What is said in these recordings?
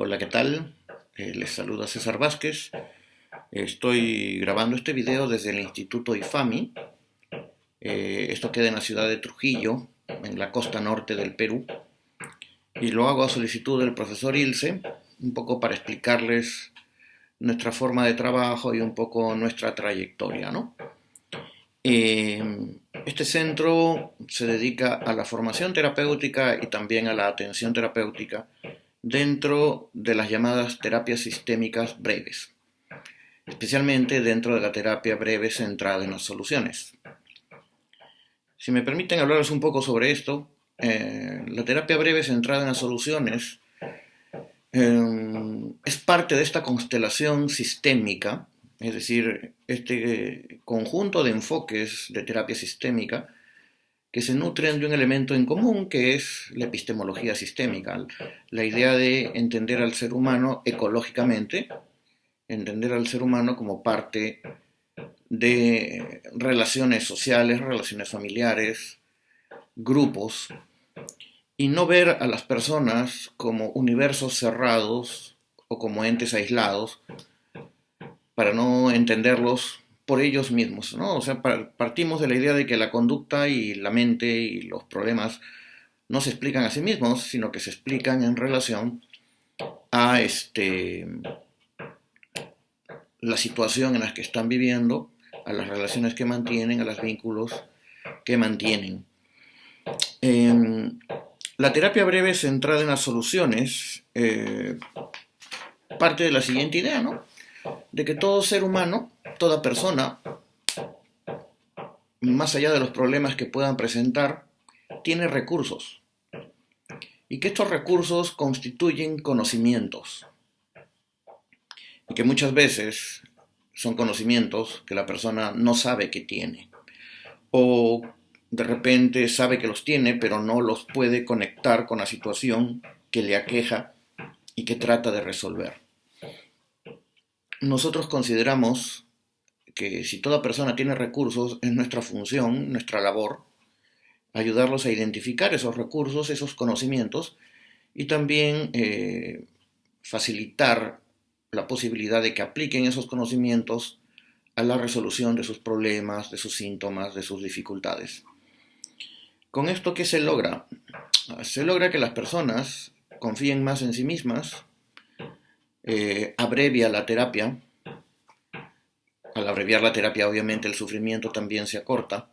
Hola, ¿qué tal? Les saluda César Vázquez. Estoy grabando este video desde el Instituto IFAMI. Esto queda en la ciudad de Trujillo, en la costa norte del Perú. Y lo hago a solicitud del profesor Ilse, un poco para explicarles nuestra forma de trabajo y un poco nuestra trayectoria, ¿no? Este centro se dedica a la formación terapéutica y también a la atención terapéutica dentro de las llamadas terapias sistémicas breves, especialmente dentro de la terapia breve centrada en las soluciones. Si me permiten hablarles un poco sobre esto, la terapia breve centrada en las soluciones es parte de esta constelación sistémica, es decir, este conjunto de enfoques de terapia sistémica que se nutren de un elemento en común que es la epistemología sistémica, la idea de entender al ser humano ecológicamente, entender al ser humano como parte de relaciones sociales, relaciones familiares, grupos, y no ver a las personas como universos cerrados o como entes aislados para no entenderlos por ellos mismos, ¿no? O sea, partimos de la idea de que la conducta y la mente y los problemas no se explican a sí mismos, sino que se explican en relación a la situación en la que están viviendo, a las relaciones que mantienen, a los vínculos que mantienen. La terapia breve centrada en las soluciones parte de la siguiente idea, ¿no? De que todo ser humano, toda persona, más allá de los problemas que puedan presentar, tiene recursos. Y que estos recursos constituyen conocimientos. Y que muchas veces son conocimientos que la persona no sabe que tiene. O de repente sabe que los tiene, pero no los puede conectar con la situación que le aqueja y que trata de resolver. Nosotros consideramos que si toda persona tiene recursos, es nuestra función, nuestra labor, ayudarlos a identificar esos recursos, esos conocimientos, y también facilitar la posibilidad de que apliquen esos conocimientos a la resolución de sus problemas, de sus síntomas, de sus dificultades. ¿Con esto qué se logra? Se logra que las personas confíen más en sí mismas, abrevia la terapia. Al abreviar la terapia, obviamente, el sufrimiento también se acorta.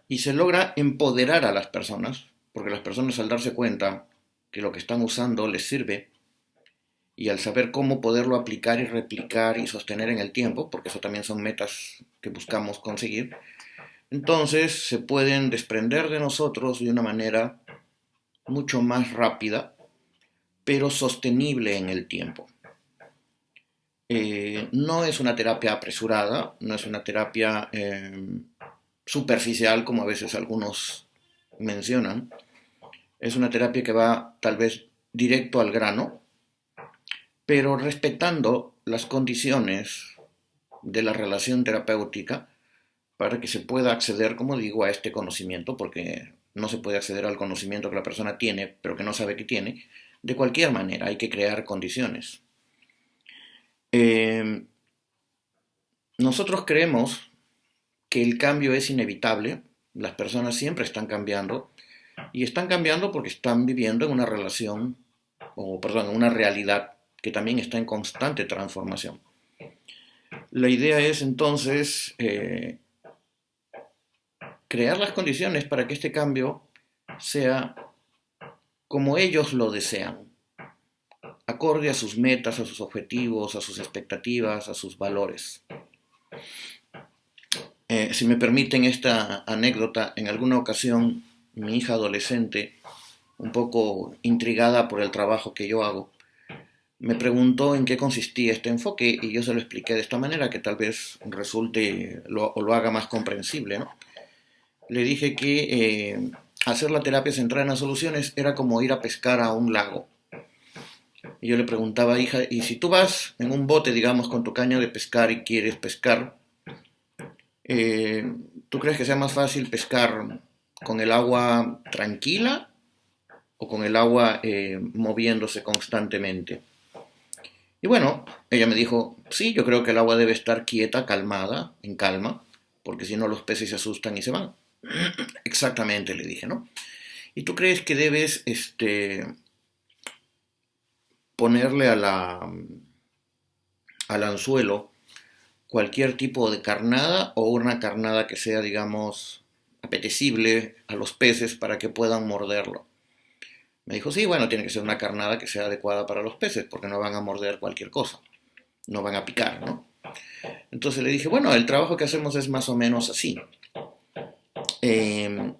Y se logra empoderar a las personas, porque las personas al darse cuenta que lo que están usando les sirve, y al saber cómo poderlo aplicar y replicar y sostener en el tiempo, porque eso también son metas que buscamos conseguir, entonces se pueden desprender de nosotros de una manera mucho más rápida, pero sostenible en el tiempo. No es una terapia apresurada, no es una terapia superficial como a veces algunos mencionan. Es una terapia que va tal vez directo al grano, pero respetando las condiciones de la relación terapéutica para que se pueda acceder, como digo, a este conocimiento, porque no se puede acceder al conocimiento que la persona tiene, pero que no sabe que tiene, de cualquier manera, hay que crear condiciones. Nosotros creemos que el cambio es inevitable, las personas siempre están cambiando, y están cambiando porque están viviendo en una relación, o perdón, en una realidad que también está en constante transformación. La idea es entonces crear las condiciones para que este cambio sea como ellos lo desean, acorde a sus metas, a sus objetivos, a sus expectativas, a sus valores. Si me permiten esta anécdota, en alguna ocasión mi hija adolescente, un poco intrigada por el trabajo que yo hago, me preguntó en qué consistía este enfoque y yo se lo expliqué de esta manera que tal vez resulte o lo haga más comprensible, ¿no? Le dije que hacer la terapia centrada en las soluciones era como ir a pescar a un lago. Y yo le preguntaba, hija, ¿y si tú vas en un bote, digamos, con tu caña de pescar y quieres pescar, ¿tú crees que sea más fácil pescar con el agua tranquila o con el agua moviéndose constantemente. Y bueno, ella me dijo, sí, yo creo que el agua debe estar quieta, calmada, en calma, porque si no los peces se asustan y se van. Exactamente, le dije, ¿no? ¿Y tú crees que debes ponerle al anzuelo cualquier tipo de carnada o una carnada que sea, digamos, apetecible a los peces para que puedan morderlo? Me dijo, sí, bueno, tiene que ser una carnada que sea adecuada para los peces, porque no van a morder cualquier cosa, no van a picar, ¿no? Entonces le dije, bueno, el trabajo que hacemos es más o menos así. Eh,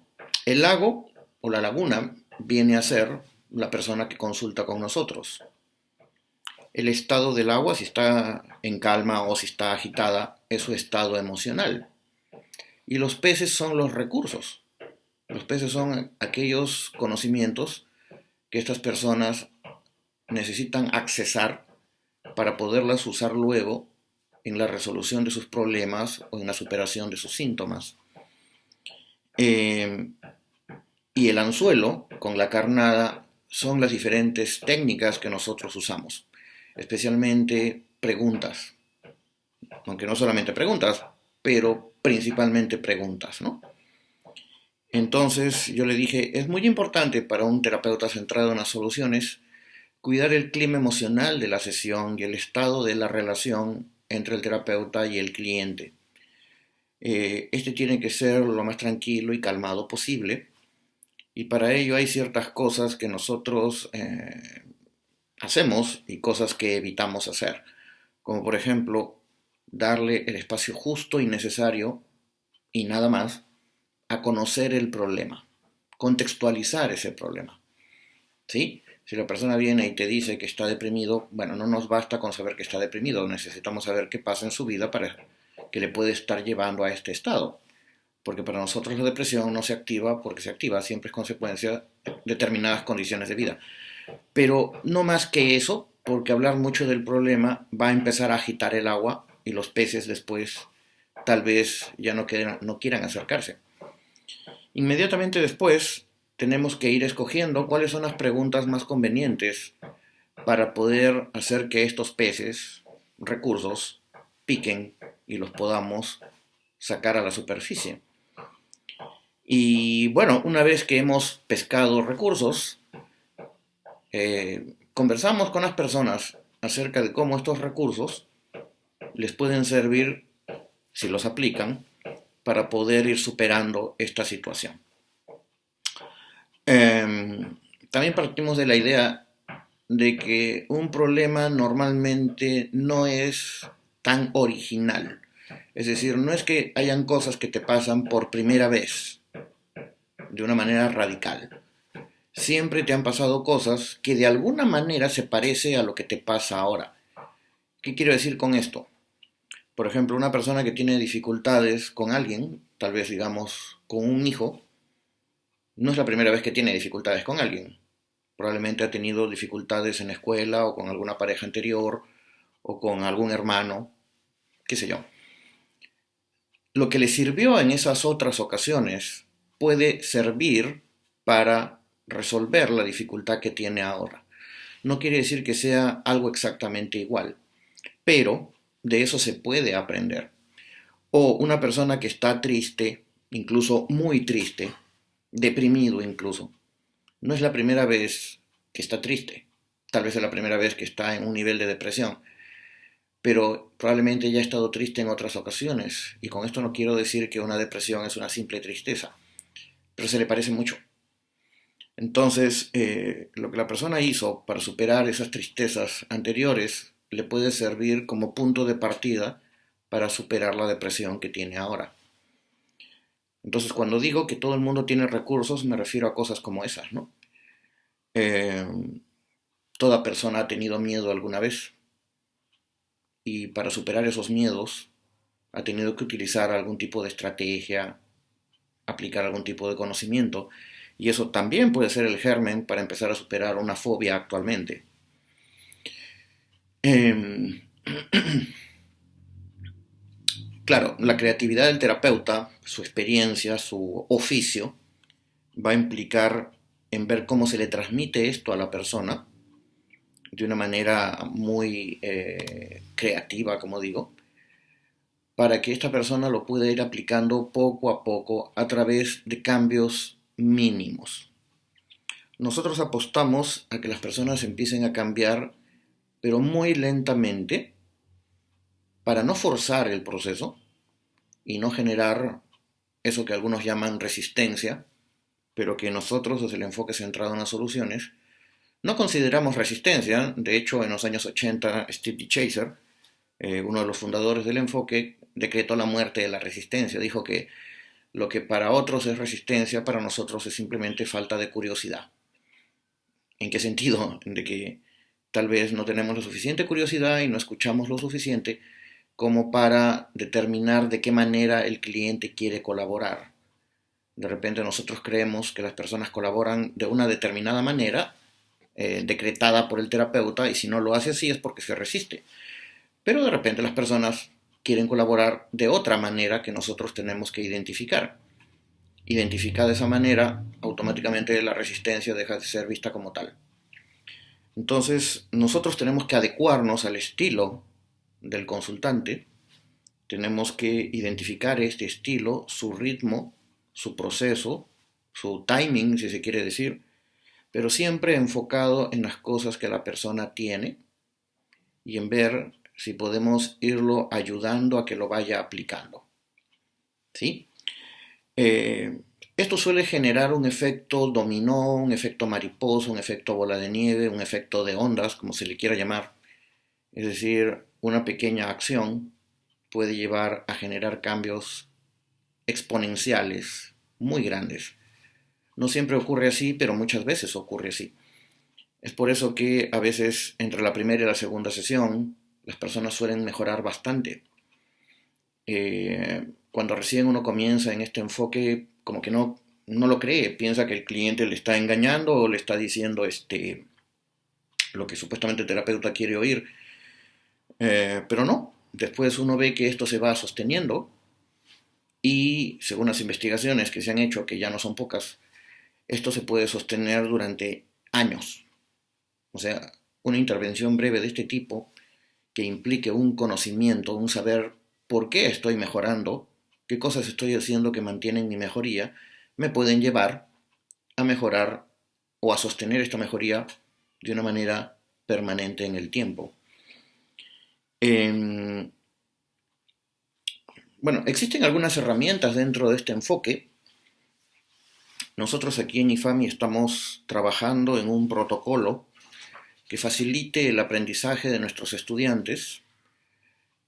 el lago o la laguna viene a ser la persona que consulta con nosotros. El estado del agua, si está en calma o si está agitada, es su estado emocional. Y los peces son los recursos. Los peces son aquellos conocimientos que estas personas necesitan accesar para poderlas usar luego en la resolución de sus problemas o en la superación de sus síntomas. Eh, y el anzuelo con la carnada son las diferentes técnicas que nosotros usamos, especialmente preguntas, aunque no solamente preguntas, pero principalmente preguntas, ¿no? Entonces yo le dije, es muy importante para un terapeuta centrado en las soluciones cuidar el clima emocional de la sesión y el estado de la relación entre el terapeuta y el cliente. Este tiene que ser lo más tranquilo y calmado posible, y para ello hay ciertas cosas que nosotros hacemos y cosas que evitamos hacer, como por ejemplo darle el espacio justo y necesario y nada más a conocer el problema, contextualizar ese problema, ¿sí? Si la persona viene y te dice que está deprimido, bueno, no nos basta con saber que está deprimido, necesitamos saber qué pasa en su vida para que le puede estar llevando a este estado. Porque para nosotros la depresión no se activa porque se activa, siempre es consecuencia de determinadas condiciones de vida. Pero no más que eso, porque hablar mucho del problema va a empezar a agitar el agua y los peces después tal vez ya no quieran acercarse. Inmediatamente después tenemos que ir escogiendo cuáles son las preguntas más convenientes para poder hacer que estos peces, recursos, piquen y los podamos sacar a la superficie. Y bueno, una vez que hemos pescado recursos, conversamos con las personas acerca de cómo estos recursos les pueden servir, si los aplican, para poder ir superando esta situación. También partimos de la idea de que un problema normalmente no es tan original. Es decir, no es que hayan cosas que te pasan por primera vez, de una manera radical. Siempre te han pasado cosas que de alguna manera se parece a lo que te pasa ahora. ¿Qué quiero decir con esto? Por ejemplo, una persona que tiene dificultades con alguien, tal vez digamos con un hijo, no es la primera vez que tiene dificultades con alguien. Probablemente ha tenido dificultades en la escuela o con alguna pareja anterior o con algún hermano, qué sé yo. Lo que le sirvió en esas otras ocasiones puede servir para resolver la dificultad que tiene ahora. No quiere decir que sea algo exactamente igual, pero de eso se puede aprender. O una persona que está triste, incluso muy triste, deprimido incluso, no es la primera vez que está triste, tal vez es la primera vez que está en un nivel de depresión, pero probablemente ya ha estado triste en otras ocasiones, y con esto no quiero decir que una depresión es una simple tristeza, pero se le parece mucho. Entonces, lo que la persona hizo para superar esas tristezas anteriores le puede servir como punto de partida para superar la depresión que tiene ahora. Entonces, cuando digo que todo el mundo tiene recursos, me refiero a cosas como esas, ¿no? Eh, Toda persona ha tenido miedo alguna vez y para superar esos miedos ha tenido que utilizar algún tipo de estrategia, aplicar algún tipo de conocimiento, y eso también puede ser el germen para empezar a superar una fobia actualmente. Eh, claro, la creatividad del terapeuta, su experiencia, su oficio, va a implicar en ver cómo se le transmite esto a la persona de una manera muy creativa, como digo, para que esta persona lo pueda ir aplicando poco a poco a través de cambios mínimos. Nosotros apostamos a que las personas empiecen a cambiar, pero muy lentamente, para no forzar el proceso y no generar eso que algunos llaman resistencia, pero que nosotros, desde el enfoque centrado en las soluciones, no consideramos resistencia. De hecho, en los años 80, Steve D. Chaser, uno de los fundadores del enfoque, decretó la muerte de la resistencia. Dijo que lo que para otros es resistencia, para nosotros es simplemente falta de curiosidad. ¿En qué sentido? De que tal vez no tenemos la suficiente curiosidad y no escuchamos lo suficiente como para determinar de qué manera el cliente quiere colaborar. De repente nosotros creemos que las personas colaboran de una determinada manera, decretada por el terapeuta, y si no lo hace así es porque se resiste. Pero de repente las personas quieren colaborar de otra manera que nosotros tenemos que identificar. Identificada de esa manera, automáticamente la resistencia deja de ser vista como tal. Entonces, nosotros tenemos que adecuarnos al estilo del consultante, tenemos que identificar este estilo, su ritmo, su proceso, su timing, si se quiere decir, pero siempre enfocado en las cosas que la persona tiene y en ver si podemos irlo ayudando a que lo vaya aplicando. ¿Sí? Esto suele generar un efecto dominó, un efecto mariposa, un efecto bola de nieve, un efecto de ondas, como se le quiera llamar. Es decir, una pequeña acción puede llevar a generar cambios exponenciales muy grandes. No siempre ocurre así, pero muchas veces ocurre así. Es por eso que a veces entre la primera y la segunda sesión las personas suelen mejorar bastante. Cuando recién uno comienza en este enfoque, como que no lo cree, piensa que el cliente le está engañando o le está diciendo lo que supuestamente el terapeuta quiere oír. Pero no, después uno ve que esto se va sosteniendo y según las investigaciones que se han hecho, que ya no son pocas, esto se puede sostener durante años. O sea, una intervención breve de este tipo que implique un conocimiento, un saber por qué estoy mejorando, qué cosas estoy haciendo que mantienen mi mejoría, me pueden llevar a mejorar o a sostener esta mejoría de una manera permanente en el tiempo. Bueno, existen algunas herramientas dentro de este enfoque. Nosotros aquí en IFAMI estamos trabajando en un protocolo que facilite el aprendizaje de nuestros estudiantes.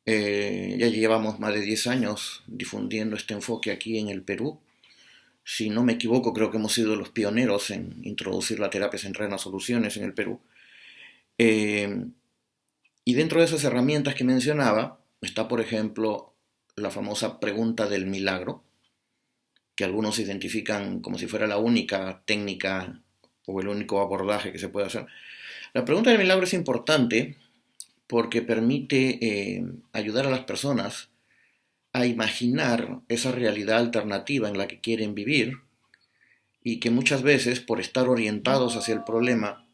Ya llevamos más de 10 años difundiendo este enfoque aquí en el Perú. Si no me equivoco, creo que hemos sido los pioneros en introducir la terapia centrada en las soluciones en el Perú. Y dentro de esas herramientas que mencionaba, está, por ejemplo, la famosa pregunta del milagro, que algunos identifican como si fuera la única técnica o el único abordaje que se puede hacer. La pregunta del milagro es importante porque permite ayudar a las personas a imaginar esa realidad alternativa en la que quieren vivir y que muchas veces, por estar orientados hacia el problema,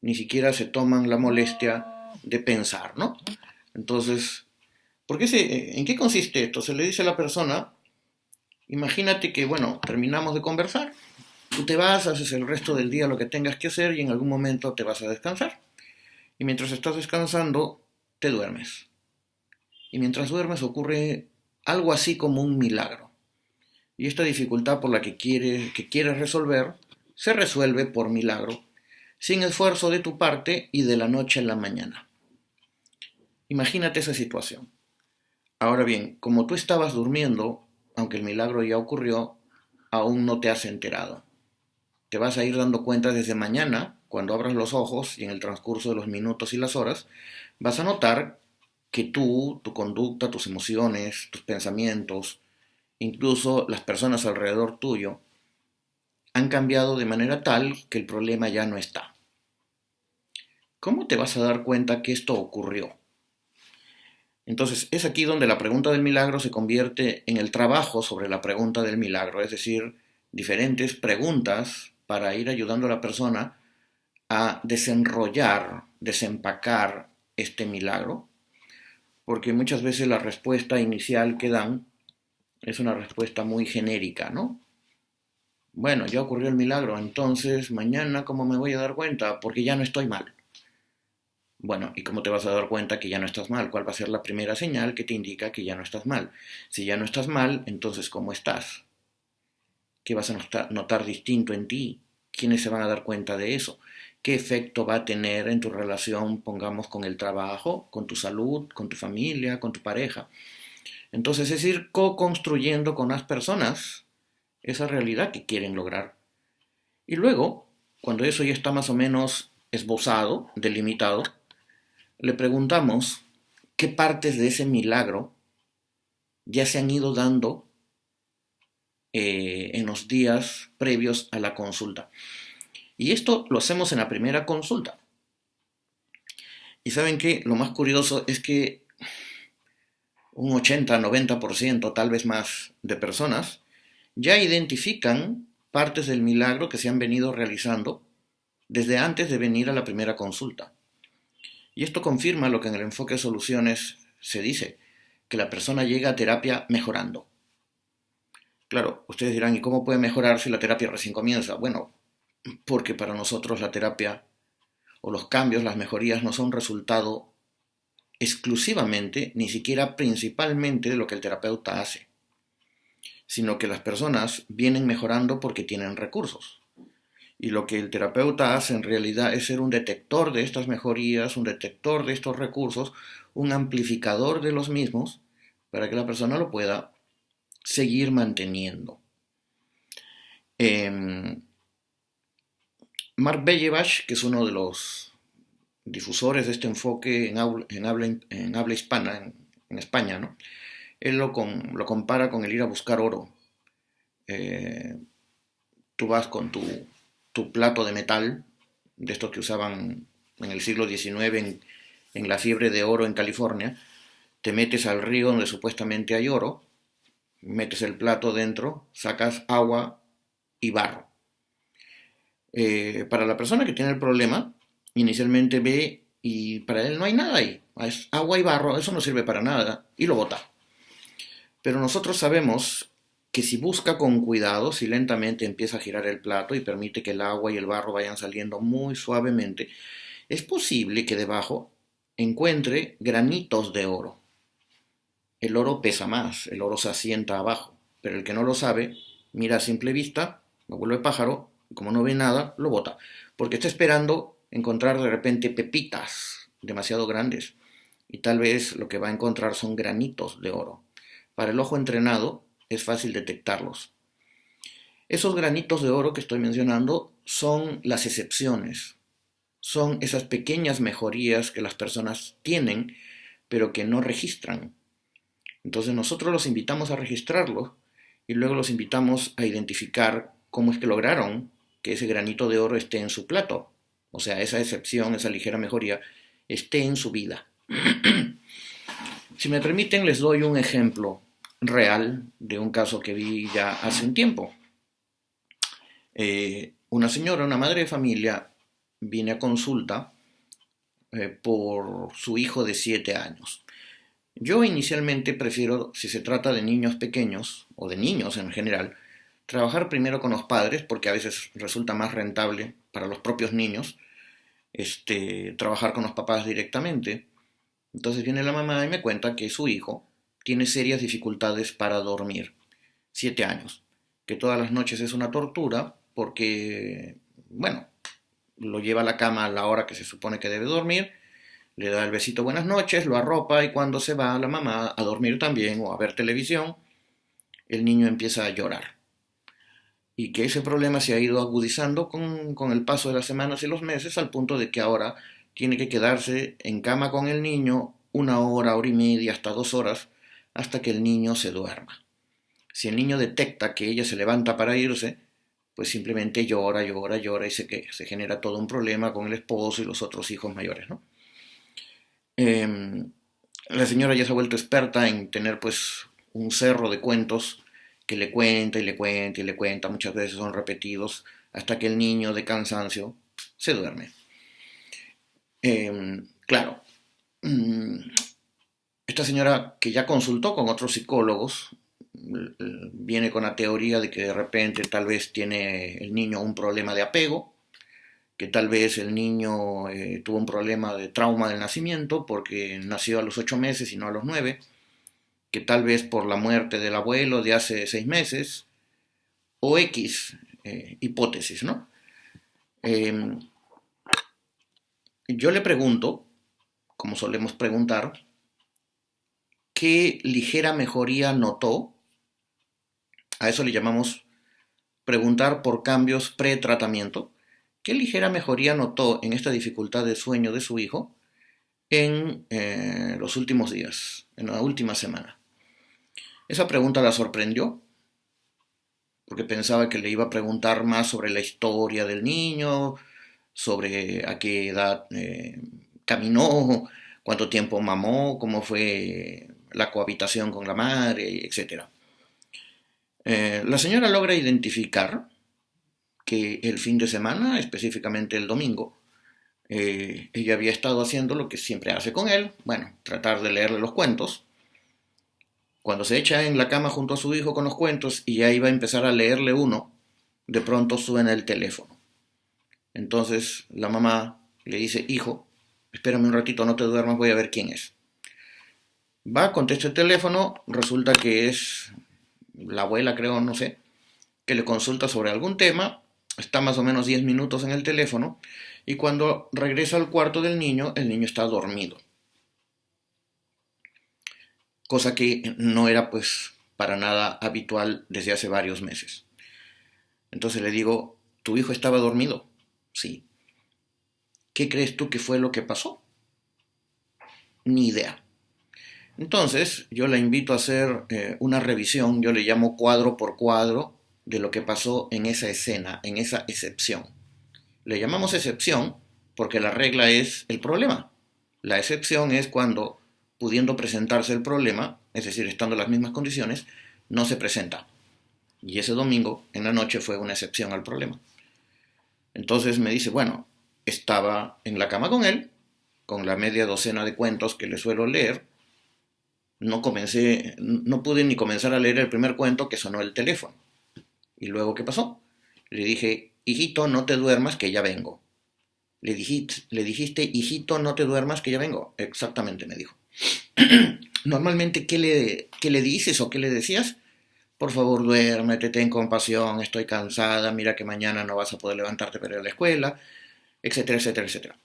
ni siquiera se toman la molestia de pensar, ¿no? Entonces, ¿en qué consiste esto? Se le dice a la persona, imagínate que, bueno, terminamos de conversar, tú te vas, haces el resto del día lo que tengas que hacer y en algún momento te vas a descansar. Y mientras estás descansando, te duermes. Y mientras duermes ocurre algo así como un milagro. Y esta dificultad por la que quieres resolver, se resuelve por milagro, sin esfuerzo de tu parte y de la noche a la mañana. Imagínate esa situación. Ahora bien, como tú estabas durmiendo, aunque el milagro ya ocurrió, aún no te has enterado. Te vas a ir dando cuenta desde mañana, cuando abras los ojos y en el transcurso de los minutos y las horas, vas a notar que tú, tu conducta, tus emociones, tus pensamientos, incluso las personas alrededor tuyo, han cambiado de manera tal que el problema ya no está. ¿Cómo te vas a dar cuenta que esto ocurrió? Entonces, es aquí donde la pregunta del milagro se convierte en el trabajo sobre la pregunta del milagro, es decir, diferentes preguntas para ir ayudando a la persona a desenrollar, desempacar este milagro, porque muchas veces la respuesta inicial que dan es una respuesta muy genérica, ¿no? Bueno, ya ocurrió el milagro, entonces mañana ¿cómo me voy a dar cuenta? Porque ya no estoy mal. Bueno, ¿y cómo te vas a dar cuenta que ya no estás mal? ¿Cuál va a ser la primera señal que te indica que ya no estás mal? Si ya no estás mal, entonces ¿cómo estás? ¿Qué vas a notar distinto en ti? ¿Quiénes se van a dar cuenta de eso? ¿Qué efecto va a tener en tu relación, pongamos, con el trabajo, con tu salud, con tu familia, con tu pareja? Entonces es ir co-construyendo con las personas esa realidad que quieren lograr. Y luego, cuando eso ya está más o menos esbozado, delimitado, le preguntamos qué partes de ese milagro ya se han ido dando en los días previos a la consulta. Y esto lo hacemos en la primera consulta. Y saben que lo más curioso es que un 80-90%, tal vez más, de personas ya identifican partes del milagro que se han venido realizando desde antes de venir a la primera consulta. Y esto confirma lo que en el enfoque de soluciones se dice, que la persona llega a terapia mejorando. Claro, ustedes dirán, ¿y cómo puede mejorar si la terapia recién comienza? Bueno, porque para nosotros la terapia o los cambios, las mejorías no son resultado exclusivamente, ni siquiera principalmente de lo que el terapeuta hace, sino que las personas vienen mejorando porque tienen recursos. Y lo que el terapeuta hace en realidad es ser un detector de estas mejorías, un detector de estos recursos, un amplificador de los mismos, para que la persona lo pueda seguir manteniendo. Mark Bellevach, que es uno de los difusores de este enfoque en habla hispana, en España, ¿no? Él lo compara con el ir a buscar oro. Eh, Tú vas con tu plato de metal, de estos que usaban en el siglo XIX en la fiebre de oro en California, te metes al río donde supuestamente hay oro, metes el plato dentro, sacas agua y barro. Para la persona que tiene el problema, inicialmente ve y para él no hay nada ahí, es agua y barro, eso no sirve para nada y lo bota. Pero nosotros sabemos que si busca con cuidado, si lentamente empieza a girar el plato y permite que el agua y el barro vayan saliendo muy suavemente, es posible que debajo encuentre granitos de oro. El oro pesa más, el oro se asienta abajo, pero el que no lo sabe, mira a simple vista, lo vuelve pájaro, y como no ve nada, lo bota, porque está esperando encontrar de repente pepitas demasiado grandes, y tal vez lo que va a encontrar son granitos de oro. Para el ojo entrenado es fácil detectarlos. Esos granitos de oro que estoy mencionando son las excepciones, son esas pequeñas mejorías que las personas tienen, pero que no registran. Entonces nosotros los invitamos a registrarlos y luego los invitamos a identificar cómo es que lograron que ese granito de oro esté en su plato. O sea, esa excepción, esa ligera mejoría, esté en su vida. Si me permiten, les doy un ejemplo real de un caso que vi ya hace un tiempo. Una señora, una madre de familia, viene a consulta por su hijo de 7 años. Yo inicialmente prefiero, si se trata de niños pequeños, o de niños en general, trabajar primero con los padres, porque a veces resulta más rentable para los propios niños, trabajar con los papás directamente. Entonces viene la mamá y me cuenta que su hijo tiene serias dificultades para dormir. 7 años. Que todas las noches es una tortura porque, bueno, lo lleva a la cama a la hora que se supone que debe dormir, le da el besito buenas noches, lo arropa y cuando se va la mamá a dormir también o a ver televisión, el niño empieza a llorar. Y que ese problema se ha ido agudizando con el paso de las semanas y los meses al punto de que ahora tiene que quedarse en cama con el niño 1 hora, hora y media, hasta 2 horas, hasta que el niño se duerma. Si el niño detecta que ella se levanta para irse, pues simplemente llora, llora, llora y se genera todo un problema con el esposo y los otros hijos mayores, ¿no? La señora ya se ha vuelto experta en tener pues un cerro de cuentos que le cuenta y le cuenta y le cuenta, muchas veces son repetidos hasta que el niño de cansancio se duerme. Claro, esta señora que ya consultó con otros psicólogos viene con la teoría de que de repente tal vez tiene el niño un problema de apego, que tal vez el niño tuvo un problema de trauma del nacimiento porque nació a los 8 meses y no a los 9, que tal vez por la muerte del abuelo de hace 6 meses, o X hipótesis, ¿no? Yo le pregunto, como solemos preguntar, ¿qué ligera mejoría notó? A eso le llamamos preguntar por cambios pre-tratamiento. ¿Qué ligera mejoría notó en esta dificultad de sueño de su hijo en los últimos días, en la última semana? Esa pregunta la sorprendió, porque pensaba que le iba a preguntar más sobre la historia del niño, sobre a qué edad caminó, cuánto tiempo mamó, cómo fue la cohabitación con la madre, etc. La señora logra identificar que el fin de semana, específicamente el domingo, ella había estado haciendo lo que siempre hace con él, bueno, tratar de leerle los cuentos. Cuando se echa en la cama junto a su hijo con los cuentos y ya iba a empezar a leerle uno, de pronto suena el teléfono. Entonces la mamá le dice, hijo, espérame un ratito, no te duermas, voy a ver quién es. Va, contesta el teléfono, resulta que es la abuela, creo, no sé, que le consulta sobre algún tema, está más o menos 10 minutos en el teléfono, y cuando regresa al cuarto del niño, el niño está dormido. Cosa que no era pues para nada habitual desde hace varios meses. Entonces le digo, ¿tu hijo estaba dormido? Sí. ¿Qué crees tú que fue lo que pasó? Ni idea. Entonces yo la invito a hacer una revisión, yo le llamo cuadro por cuadro, de lo que pasó en esa escena, en esa excepción. Le llamamos excepción porque la regla es el problema. La excepción es cuando, pudiendo presentarse el problema, es decir, estando en las mismas condiciones, no se presenta. Y ese domingo, en la noche, fue una excepción al problema. Entonces me dice, bueno, estaba en la cama con él, con la media docena de cuentos que le suelo leer. No pude ni comenzar a leer el primer cuento que sonó el teléfono. ¿Y luego qué pasó? Le dije, hijito, no te duermas, que ya vengo. Le dijiste, hijito, no te duermas, que ya vengo. Exactamente, me dijo. Normalmente, ¿qué le dices o qué le decías? Por favor, duérmete, ten compasión, estoy cansada, mira que mañana no vas a poder levantarte para ir a la escuela, etcétera, etcétera, etcétera.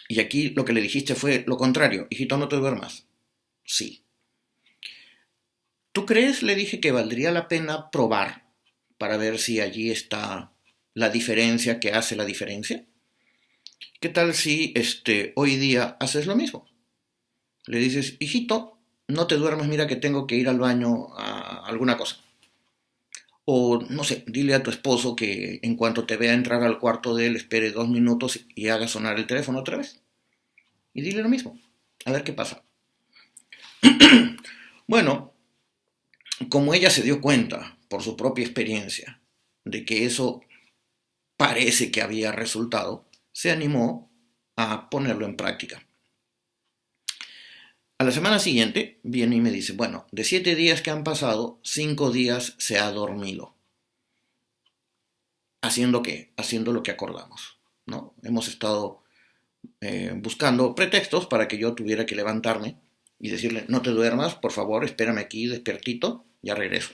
Y aquí lo que le dijiste fue lo contrario, hijito, no te duermas. Sí. ¿Tú crees, le dije, que valdría la pena probar para ver si allí está la diferencia que hace la diferencia? ¿Qué tal si hoy día haces lo mismo? Le dices, hijito, no te duermas, mira que tengo que ir al baño a alguna cosa. O, no sé, dile a tu esposo que en cuanto te vea entrar al cuarto de él, espere 2 minutos y haga sonar el teléfono otra vez. Y dile lo mismo, a ver qué pasa. Bueno, como ella se dio cuenta, por su propia experiencia, de que eso parece que había resultado, se animó a ponerlo en práctica. A la semana siguiente viene y me dice, bueno, de 7 días que han pasado, 5 días se ha dormido. ¿Haciendo qué? Haciendo lo que acordamos, ¿no? Hemos estado buscando pretextos para que yo tuviera que levantarme y decirle, no te duermas, por favor, espérame aquí despiertito, ya regreso.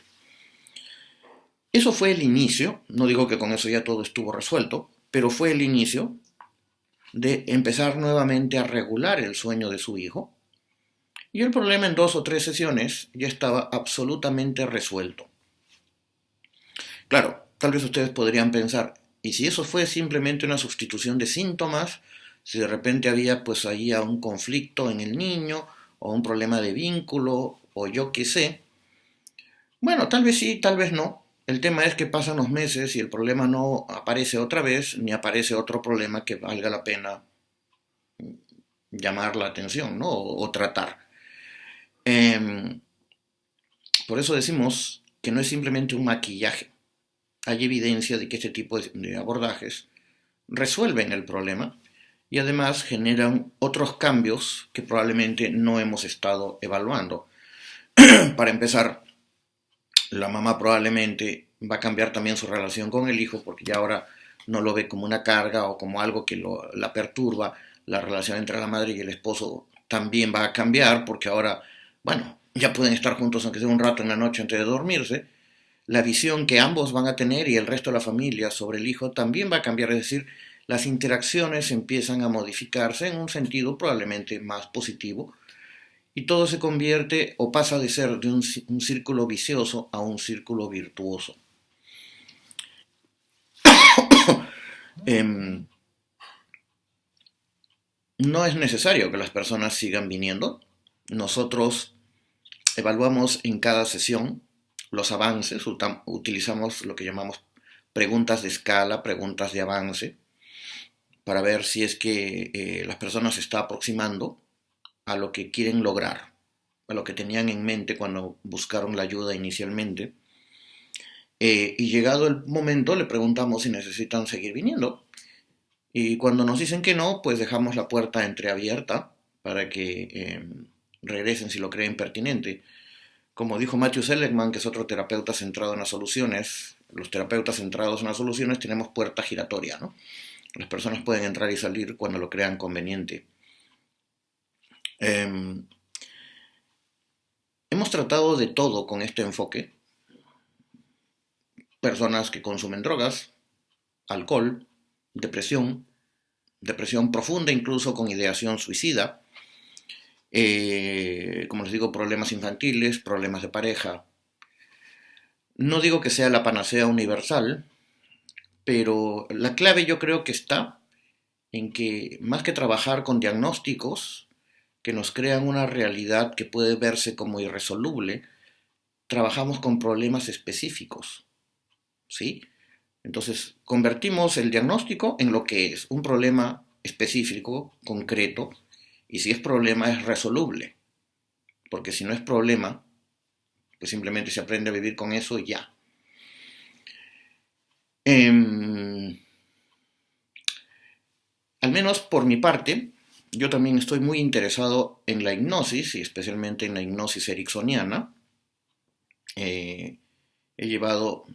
Eso fue el inicio, no digo que con eso ya todo estuvo resuelto, pero fue el inicio de empezar nuevamente a regular el sueño de su hijo. Y el problema en 2 o 3 sesiones ya estaba absolutamente resuelto. Claro, tal vez ustedes podrían pensar, ¿y si eso fue simplemente una sustitución de síntomas? Si de repente había pues ahí un conflicto en el niño, o un problema de vínculo, o yo qué sé. Bueno, tal vez sí, tal vez no. El tema es que pasan los meses y el problema no aparece otra vez, ni aparece otro problema que valga la pena llamar la atención, ¿no? O tratar. Por eso decimos que no es simplemente un maquillaje. hay evidencia de que este tipo de abordajes resuelven el problema y además generan otros cambios que probablemente no hemos estado evaluando. Para empezar, la mamá probablemente va a cambiar también su relación con el hijo porque ya ahora no lo ve como una carga o como algo que la perturba. La relación entre la madre y el esposo también va a cambiar porque ahora, bueno, ya pueden estar juntos aunque sea un rato en la noche antes de dormirse. La visión que ambos van a tener y el resto de la familia sobre el hijo también va a cambiar, es decir, las interacciones empiezan a modificarse en un sentido probablemente más positivo y todo se convierte o pasa de ser de un círculo vicioso a un círculo virtuoso. Eh, no es necesario que las personas sigan viniendo. Nosotros evaluamos en cada sesión los avances, utilizamos lo que llamamos preguntas de escala, preguntas de avance, para ver si es que las personas se están aproximando a lo que quieren lograr, a lo que tenían en mente cuando buscaron la ayuda inicialmente. Y llegado el momento le preguntamos si necesitan seguir viniendo. Y cuando nos dicen que no, pues dejamos la puerta entreabierta para que regresen si lo creen pertinente. Como dijo Matthew Seligman, que es otro terapeuta centrado en las soluciones, los terapeutas centrados en las soluciones tenemos puerta giratoria, ¿no? Las personas pueden entrar y salir cuando lo crean conveniente. Hemos tratado de todo con este enfoque. Personas que consumen drogas, alcohol, depresión profunda incluso con ideación suicida, como les digo, problemas infantiles, problemas de pareja. No digo que sea la panacea universal, pero la clave yo creo que está en que más que trabajar con diagnósticos que nos crean una realidad que puede verse como irresoluble, trabajamos con problemas específicos, ¿sí? Entonces, convertimos el diagnóstico en lo que es, un problema específico, concreto, y si es problema es resoluble, porque si no es problema, pues simplemente se aprende a vivir con eso y ya. Al menos por mi parte, yo también estoy muy interesado en la hipnosis, y especialmente en la hipnosis ericksoniana. He llevado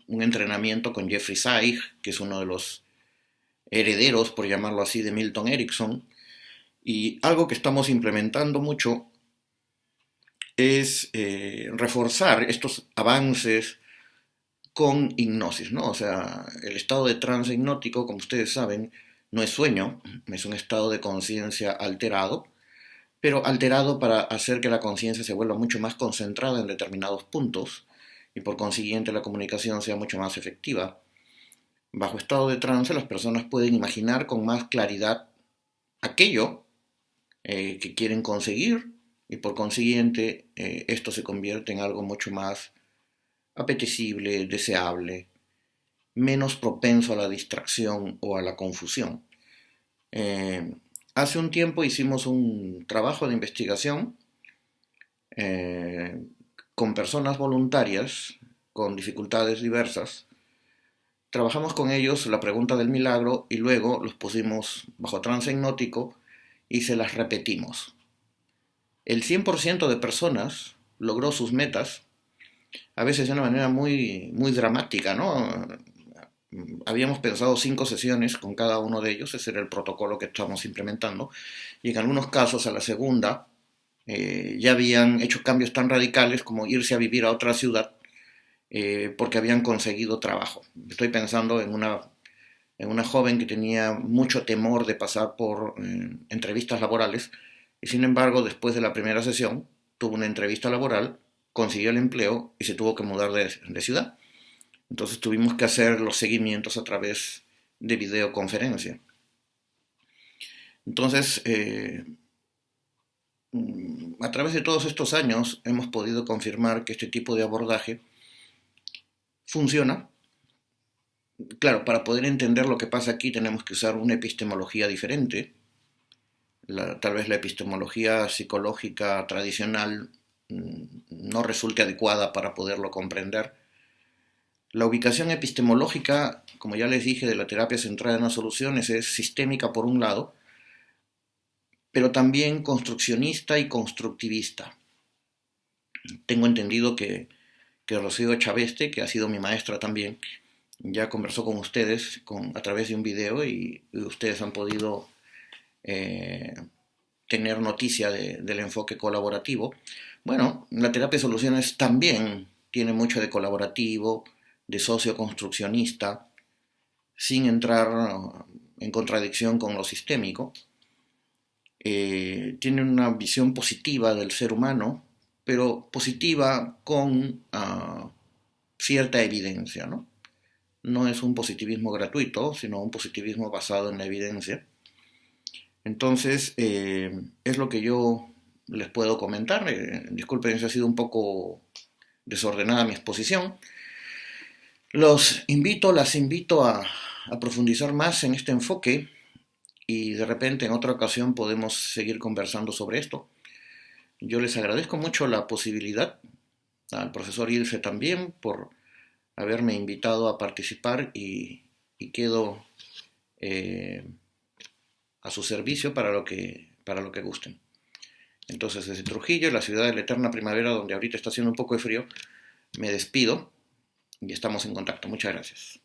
un entrenamiento con Jeffrey Zeig, que es uno de los herederos, por llamarlo así, de Milton Erickson, y algo que estamos implementando mucho es reforzar estos avances con hipnosis, ¿no? O sea, el estado de trance hipnótico, como ustedes saben, no es sueño, es un estado de conciencia alterado, pero alterado para hacer que la conciencia se vuelva mucho más concentrada en determinados puntos y por consiguiente la comunicación sea mucho más efectiva. Bajo estado de trance las personas pueden imaginar con más claridad aquello que quieren conseguir y por consiguiente esto se convierte en algo mucho más apetecible, deseable, menos propenso a la distracción o a la confusión. Hace un tiempo hicimos un trabajo de investigación eh, con personas voluntarias con dificultades diversas. Trabajamos con ellos la pregunta del milagro y luego los pusimos bajo trance hipnótico y se las repetimos. El 100% de personas logró sus metas, a veces de una manera muy, muy dramática, ¿no? Habíamos pensado 5 sesiones con cada uno de ellos, ese era el protocolo que estamos implementando, y en algunos casos a la segunda ya habían hecho cambios tan radicales como irse a vivir a otra ciudad porque habían conseguido trabajo. Estoy pensando en una joven que tenía mucho temor de pasar por entrevistas laborales y sin embargo después de la primera sesión tuvo una entrevista laboral, consiguió el empleo y se tuvo que mudar de ciudad. Entonces tuvimos que hacer los seguimientos a través de videoconferencia. Entonces, a través de todos estos años hemos podido confirmar que este tipo de abordaje funciona. Claro, para poder entender lo que pasa aquí tenemos que usar una epistemología diferente. Tal vez la epistemología psicológica tradicional no resulte adecuada para poderlo comprender. La ubicación epistemológica, como ya les dije, de la terapia centrada en las soluciones es sistémica por un lado, pero también construccionista y constructivista. Tengo entendido que Rocío Chaveste, que ha sido mi maestra también, ya conversó con ustedes a través de un video y ustedes han podido eh, tener noticia del enfoque colaborativo. Bueno, la terapia de soluciones también tiene mucho de colaborativo, de socioconstruccionista, sin entrar en contradicción con lo sistémico. Tiene una visión positiva del ser humano, pero positiva con cierta evidencia, ¿no? No es un positivismo gratuito, sino un positivismo basado en la evidencia. Entonces, es lo que yo les puedo comentar. Disculpen si ha sido un poco desordenada mi exposición. Las invito a profundizar más en este enfoque y de repente en otra ocasión podemos seguir conversando sobre esto. Yo les agradezco mucho la posibilidad, al profesor Ilse también, por haberme invitado a participar y quedo a su servicio para lo que gusten. Entonces, desde Trujillo, la ciudad de la eterna primavera, donde ahorita está haciendo un poco de frío, me despido y estamos en contacto. Muchas gracias.